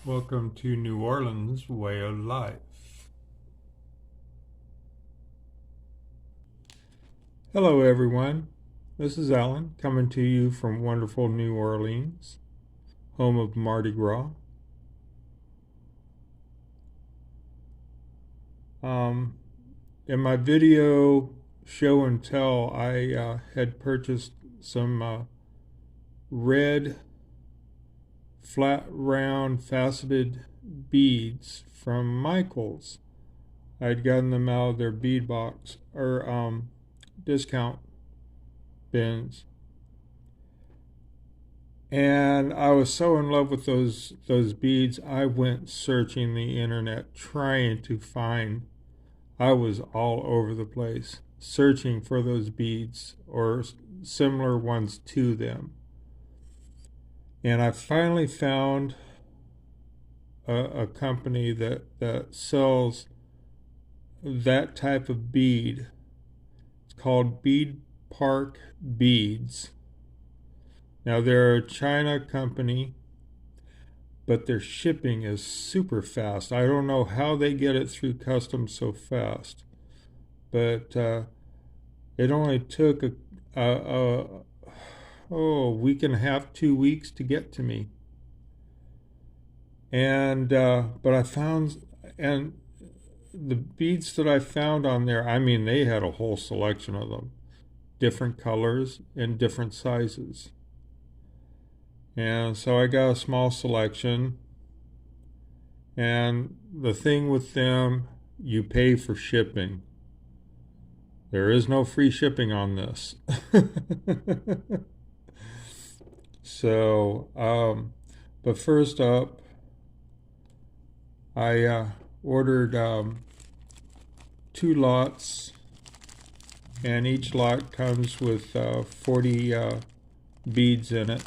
Welcome to New Orleans Way of Life. Hello everyone, this is Alan coming to you from wonderful New Orleans, home of Mardi Gras. In my video show and tell, I had purchased some red flat round faceted beads from Michael's. I'd gotten them out of their bead box or discount bins, and I was so in love with those beads. I went searching the internet trying to find. I was all over the place searching for those beads or similar ones to them. And I finally found a company that sells that type of bead. It's called Bead Park Beads. Now they're a China company, but their shipping is super fast. I don't know how they get it through customs so fast, but it only took a week and a half, 2 weeks to get to me. And but I found, and the beads that I found on there, I mean, they had a whole selection of them, different colors and different sizes. And so I got a small selection. And the thing with them, you pay for shipping. There is no free shipping on this. So, but first up, I ordered 2 lots, and each lot comes with 40 beads in it.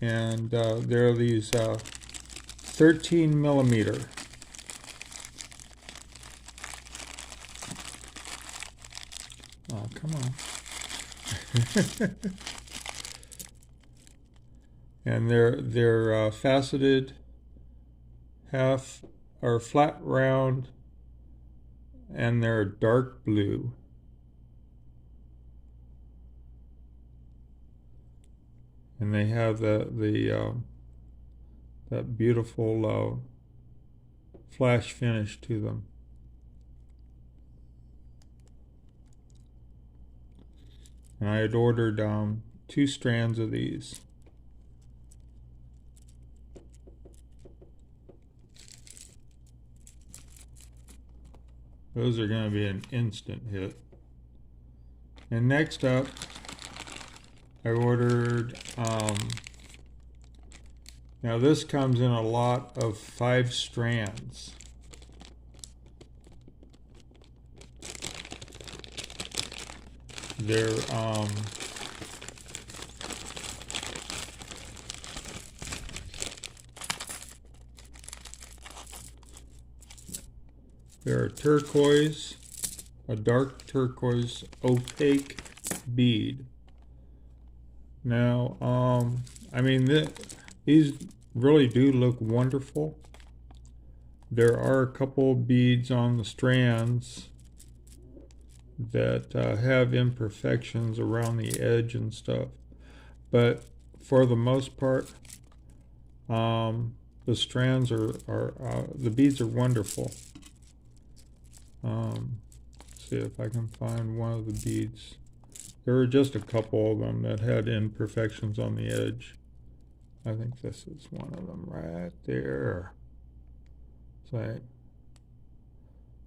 And there are these 13 millimeter. Oh, come on. And they're faceted, half or flat round, and they're dark blue. And they have that beautiful flash finish to them. And I had ordered 2 strands of these. Those are going to be an instant hit. And next up, I ordered, now this comes in a lot of 5 strands. They're, they're a turquoise, a dark turquoise opaque bead. Now, I mean, these really do look wonderful. There are a couple beads on the strands that have imperfections around the edge and stuff, but for the most part, the strands the beads are wonderful. Let's see if I can find one of the beads. There were just a couple of them that had imperfections on the edge. I think this is one of them right there.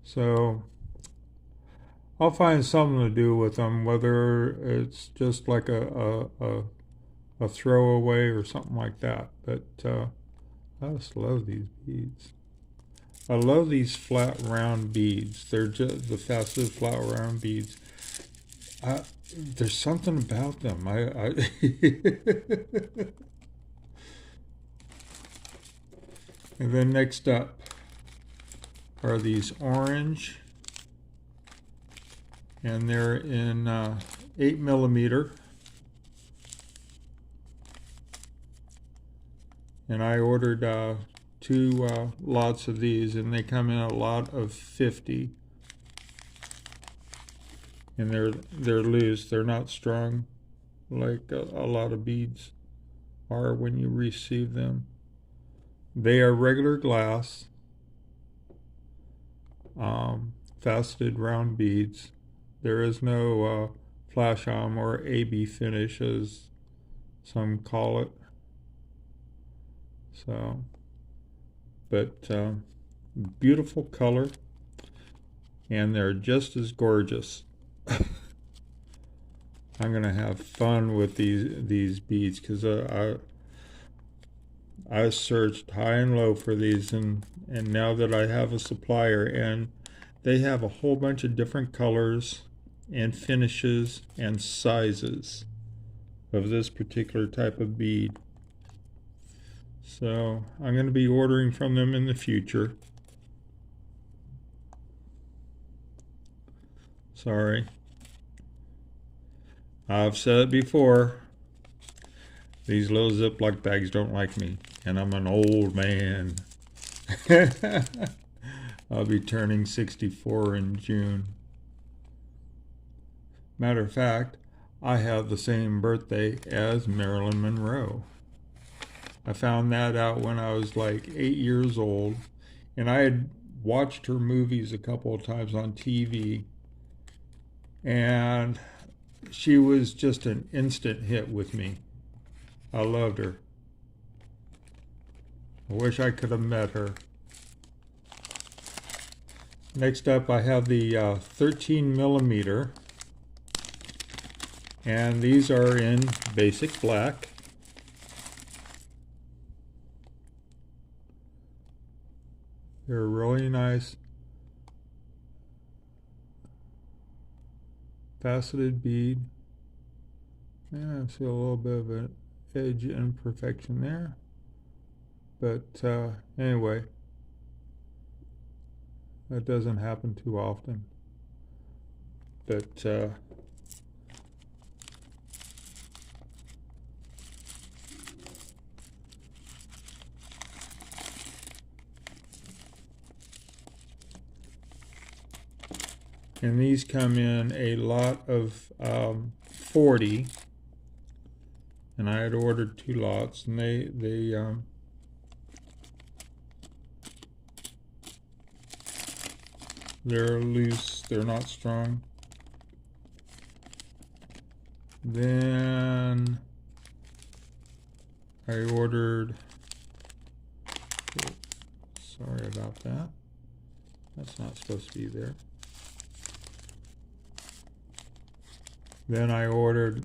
So I'll find something to do with them, whether it's just like a throwaway or something like that. But I just love these beads. I love these flat round beads. They're just the faceted flat round beads. There's something about them. And then next up are these orange, and they're in 8 millimeter. and I ordered two lots of these, and they come in a lot of 50, and they're loose. They're not strong like a lot of beads are when you receive them. They are regular glass, faceted round beads. There is no flash on or AB finish, as some call it. So, but beautiful color, and they're just as gorgeous. I'm gonna have fun with these beads, because I searched high and low for these, and now that I have a supplier, and they have a whole bunch of different colors and finishes and sizes of this particular type of bead. So I'm going to be ordering from them in the future. Sorry. I've said it before. These little Ziploc bags don't like me, and I'm an old man. I'll be turning 64 in June. Matter of fact, I have the same birthday as Marilyn Monroe. I found that out when I was like 8 years old, and I had watched her movies a couple of times on TV, and she was just an instant hit with me. I loved her. I wish I could have met her. Next up, I have the 13 millimeter, and these are in basic black. They're really nice faceted bead. Yeah, I see a little bit of an edge imperfection there, but anyway, that doesn't happen too often. But and these come in a lot of 40, and I had ordered 2 lots, and they're loose, they're not strong. Then I ordered, sorry about that, that's not supposed to be there. Then I ordered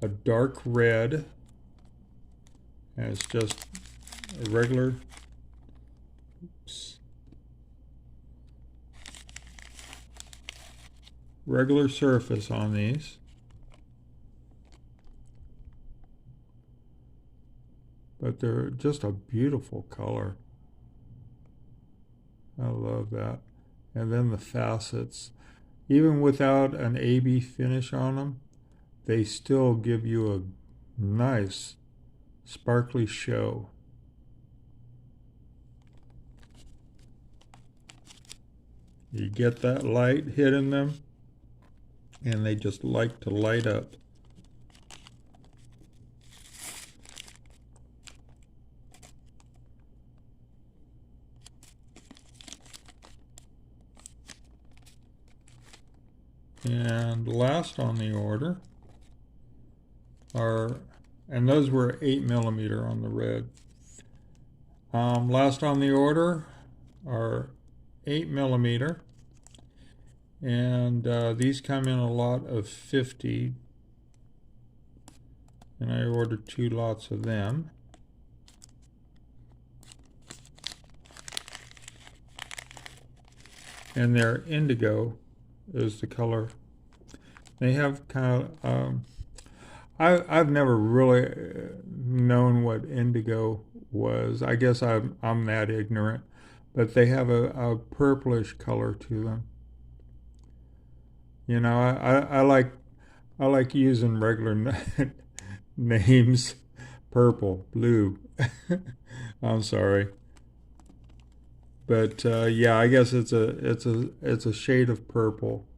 a dark red, and it's just a regular, regular surface on these. But they're just a beautiful color. I love that. And then the facets, even without an AB finish on them, they still give you a nice sparkly show. You get that light hitting them, and they just like to light up. And last on the order are, and those were 8 millimeter on the red. Last on the order are 8 millimeter, and these come in a lot of 50, and I ordered 2 lots of them. And they're indigo is the color. They have kind of I've never really known what indigo was. I guess I'm that ignorant, but they have a purplish color to them. You know, I like using regular names, purple, blue. I'm sorry. But yeah, I guess it's a shade of purple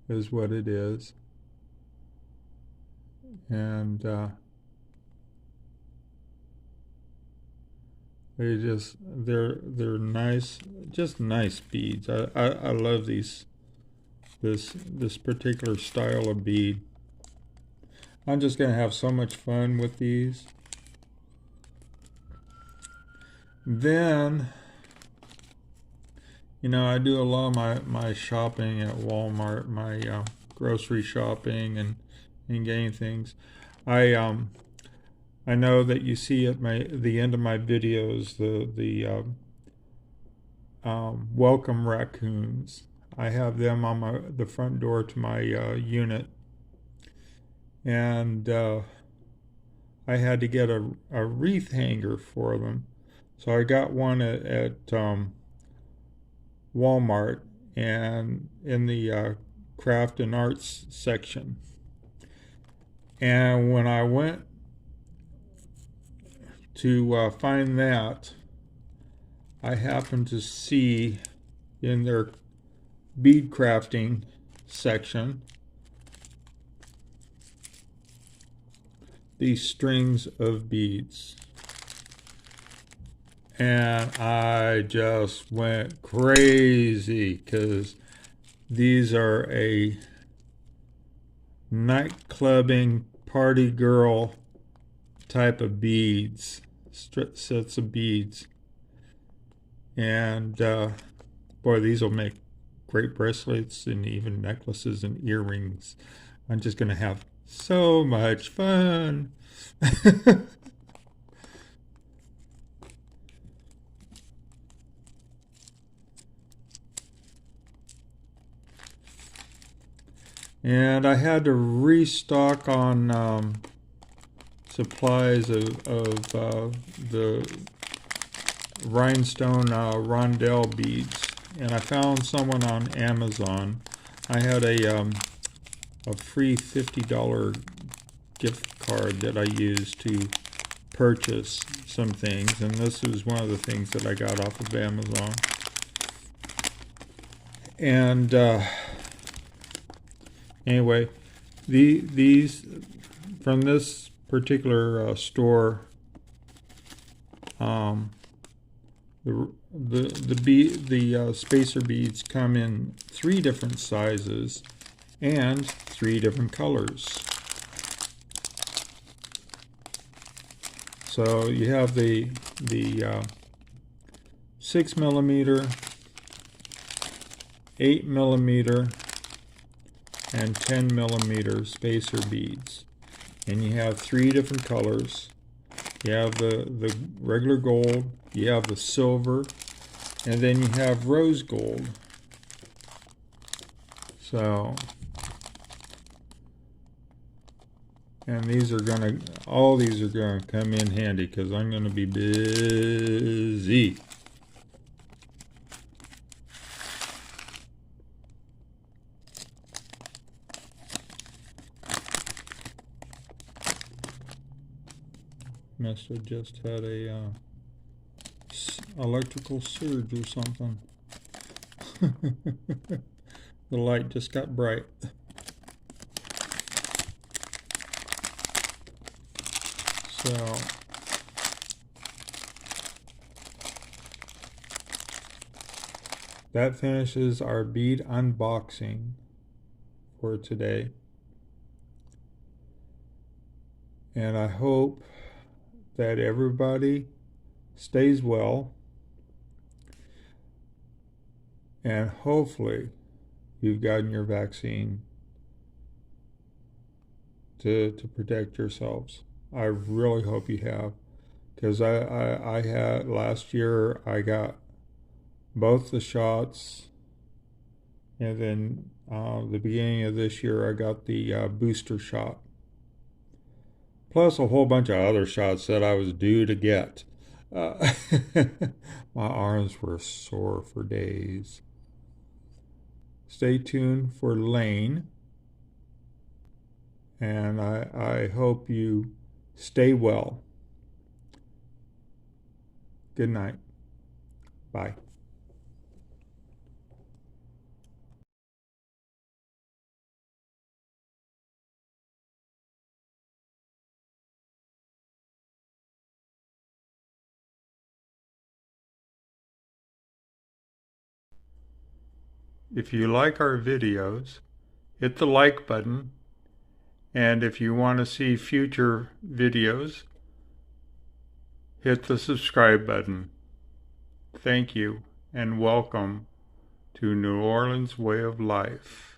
is what it is. And they're nice, just nice beads. I love this particular style of bead. I'm just gonna have so much fun with these. Then, you know, I do a lot of my shopping at Walmart, my grocery shopping and getting things. I I know that you see at the end of my videos the welcome raccoons. I have them on the front door to my unit, and I had to get a wreath hanger for them, so I got one at Walmart and in the craft and arts section. And when I went to find that, I happened to see in their bead crafting section these strings of beads. And I just went crazy because these are a nightclubbing party girl type of beads, sets of beads. And boy, these will make great bracelets and even necklaces and earrings. I'm just going to have so much fun. And I had to restock on supplies of the rhinestone rondelle beads, and I found someone on Amazon. I had a free $50 gift card that I used to purchase some things, and this was one of the things that I got off of Amazon. And anyway, these from this particular store, the spacer beads come in 3 different sizes and 3 different colors. So you have the 6mm, 8mm, and 10mm spacer beads, and you have 3 different colors. You have the regular gold, you have the silver, and then you have rose gold. So, and all these are gonna come in handy because I'm gonna be busy. Must have just had a electrical surge or something. The light just got bright. So that finishes our bead unboxing for today. And I hope that everybody stays well, and hopefully you've gotten your vaccine to protect yourselves. I really hope you have, because I had last year, I got both the shots, and then the beginning of this year I got the booster shot, plus a whole bunch of other shots that I was due to get. My arms were sore for days. Stay tuned for Lane, and I hope you Stay well. Good night. Bye. If you like our videos, hit the like button, and if you want to see future videos, hit the subscribe button. Thank you, and welcome to New Orleans Way of Life.